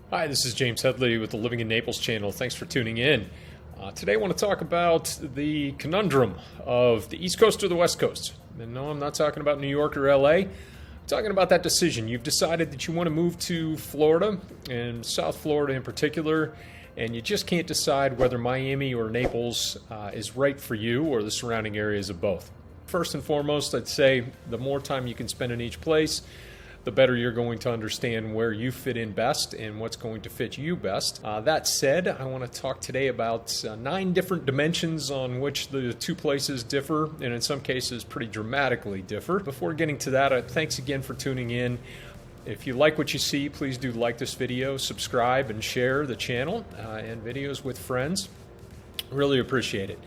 Hi, this is James Headley with the Living in Naples channel. Thanks for tuning in. Today I want to talk about the conundrum of the East Coast or the West Coast. And no, I'm not talking about New York or LA. I'm talking about that decision. You've decided that you want to move to Florida, and South Florida in particular, and you just can't decide whether Miami or Naples is right for you or the surrounding areas of both. First and foremost, I'd say the more time you can spend in each place, the better you're going to understand where you fit in best and what's going to fit you best. That said, I want to talk today about 9 different dimensions on which the two places differ, and in some cases pretty dramatically differ. Before getting to that, thanks again for tuning in. If you like what you see, please do like this video, subscribe, and share the channel and videos with friends. Really appreciate it.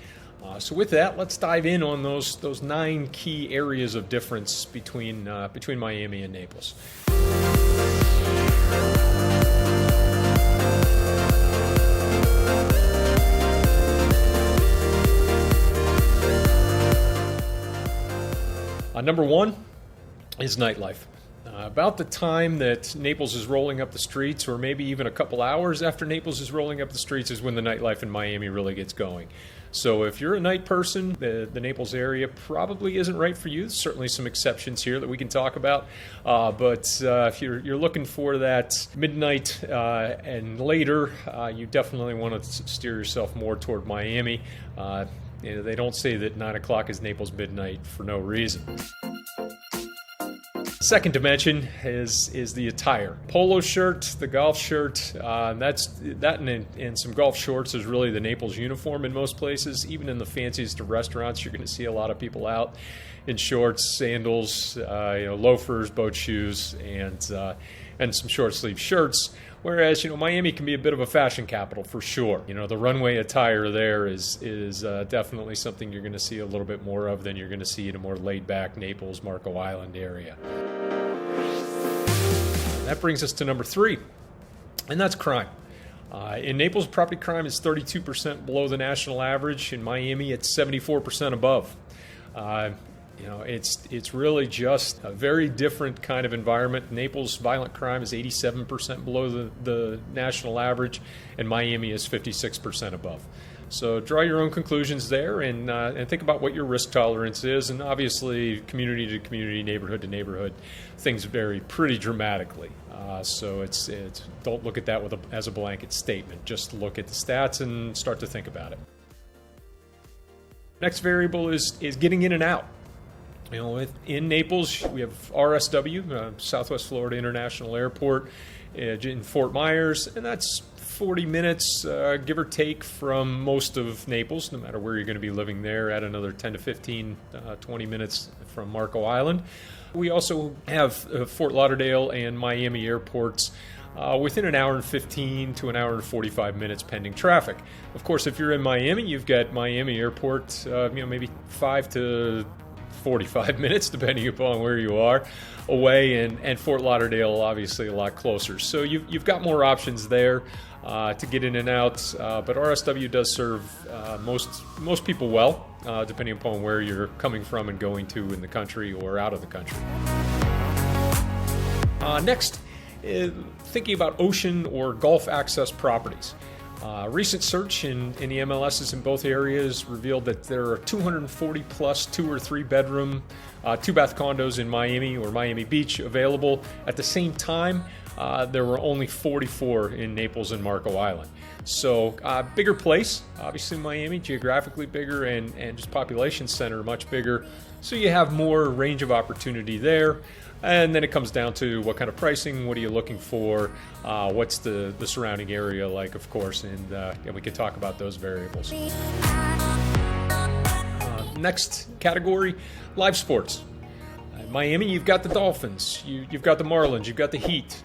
So with that, let's dive in on those 9 key areas of difference between Miami and Naples. Number 1 is nightlife. About the time that Naples is rolling up the streets, or maybe even a couple hours after Naples is rolling up the streets, is when the nightlife in Miami really gets going. So if you're a night person, the Naples area probably isn't right for you. There's certainly some exceptions here that we can talk about. But if you're looking for that midnight and later, you definitely want to steer yourself more toward Miami. They don't say that 9 o'clock is Naples midnight for no reason. Second dimension is the attire. Polo shirt, the golf shirt, and some golf shorts is really the Naples uniform in most places. Even in the fanciest of restaurants, you're going to see a lot of people out in shorts, sandals, loafers, boat shoes, and some short sleeve shirts. Whereas, Miami can be a bit of a fashion capital for sure. The runway attire there is definitely something you're going to see a little bit more of than you're going to see in a more laid back Naples, Marco Island area. That brings us to number 3, and that's crime. In Naples, property crime is 32% below the national average. In Miami, it's 74% above. It's really just a very different kind of environment. Naples' violent crime is 87% below the national average, and Miami is 56% above. So draw your own conclusions there, and think about what your risk tolerance is. And obviously, community to community, neighborhood to neighborhood, things vary pretty dramatically. So it's don't look at that as a blanket statement. Just look at the stats and start to think about it. Next variable is getting in and out. In Naples, we have RSW, Southwest Florida International Airport, in Fort Myers, and that's 40 minutes, give or take, from most of Naples, no matter where you're going to be living there, at another 10 to 15, 20 minutes from Marco Island. We also have Fort Lauderdale and Miami airports within an hour and 15 to an hour and 45 minutes pending traffic. Of course, if you're in Miami, you've got Miami Airport, maybe 5 to 45 minutes, depending upon where you are, away, and Fort Lauderdale obviously a lot closer. So you've got more options there to get in and out, but RSW does serve most people well, depending upon where you're coming from and going to in the country or out of the country. Next, thinking about ocean or Gulf access properties. Recent search in the MLSs in both areas revealed that there are 240 plus 2 or 3 bedroom, 2-bath condos in Miami or Miami Beach available. At the same time, there were only 44 in Naples and Marco Island. So bigger place, obviously Miami, geographically bigger, and just population center much bigger. So you have more range of opportunity there. And then it comes down to what kind of pricing, what are you looking for, what's the surrounding area like, of course, and we can talk about those variables. Next category, live sports. In Miami, you've got the Dolphins, you've got the Marlins, you've got the Heat,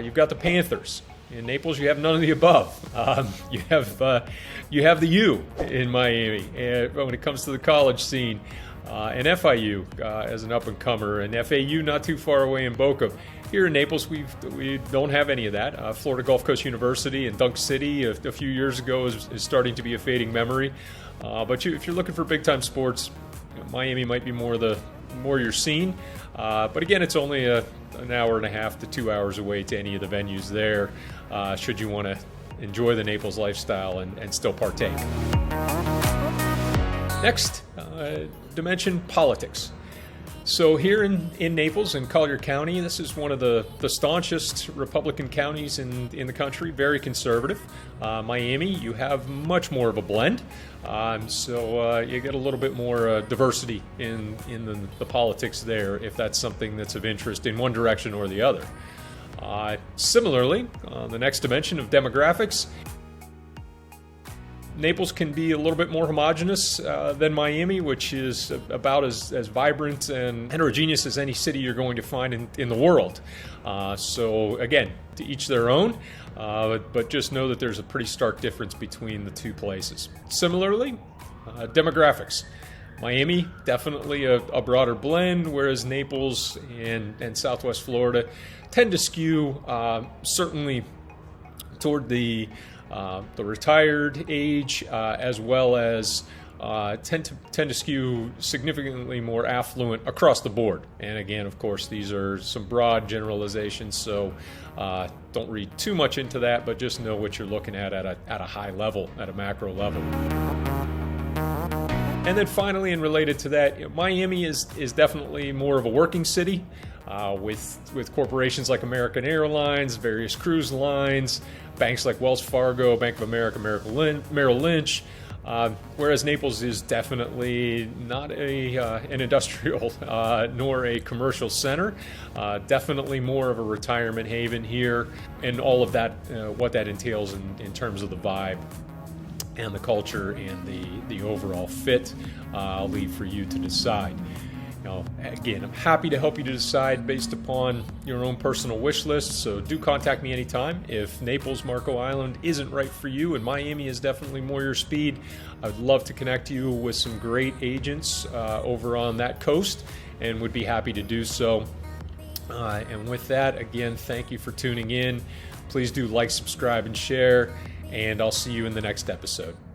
you've got the Panthers. In Naples, you have none of the above. You have the U in Miami when it comes to the college scene. And FIU as an up-and-comer, and FAU not too far away in Boca. Here in Naples, we don't have any of that. Florida Gulf Coast University in Dunk City a few years ago is starting to be a fading memory. But if you're looking for big-time sports, Miami might be more your scene. But again, it's only an hour and a half to 2 hours away to any of the venues there. should you want to enjoy the Naples lifestyle and still partake. Next, dimension, politics. So here in Naples, in Collier County, this is one of the staunchest Republican counties in the country, very conservative. Miami, you have much more of a blend. So you get a little bit more diversity in the politics there, if that's something that's of interest in one direction or the other. Similarly, the next dimension of demographics, Naples can be a little bit more homogenous than Miami, which is about as vibrant and heterogeneous as any city you're going to find in the world. So again, to each their own, but just know that there's a pretty stark difference between the two places. Similarly, demographics. Miami, definitely a broader blend, whereas Naples and Southwest Florida tend to skew certainly toward the retired age, as well as tend to skew significantly more affluent across the board. And again, of course, these are some broad generalizations, so don't read too much into that, but just know what you're looking at a high level, at a macro level. And then finally, and related to that, Miami is definitely more of a working city. With corporations like American Airlines, various cruise lines, banks like Wells Fargo, Bank of America, Merrill Lynch, whereas Naples is definitely not an industrial nor a commercial center, definitely more of a retirement haven here, and all of that, what that entails in terms of the vibe and the culture and the overall fit. I'll leave for you to decide. Now, again, I'm happy to help you to decide based upon your own personal wish list, so do contact me anytime. If Naples, Marco Island isn't right for you and Miami is definitely more your speed, I'd love to connect you with some great agents over on that coast, and would be happy to do so. And with that, again, thank you for tuning in. Please do like, subscribe, and share, and I'll see you in the next episode.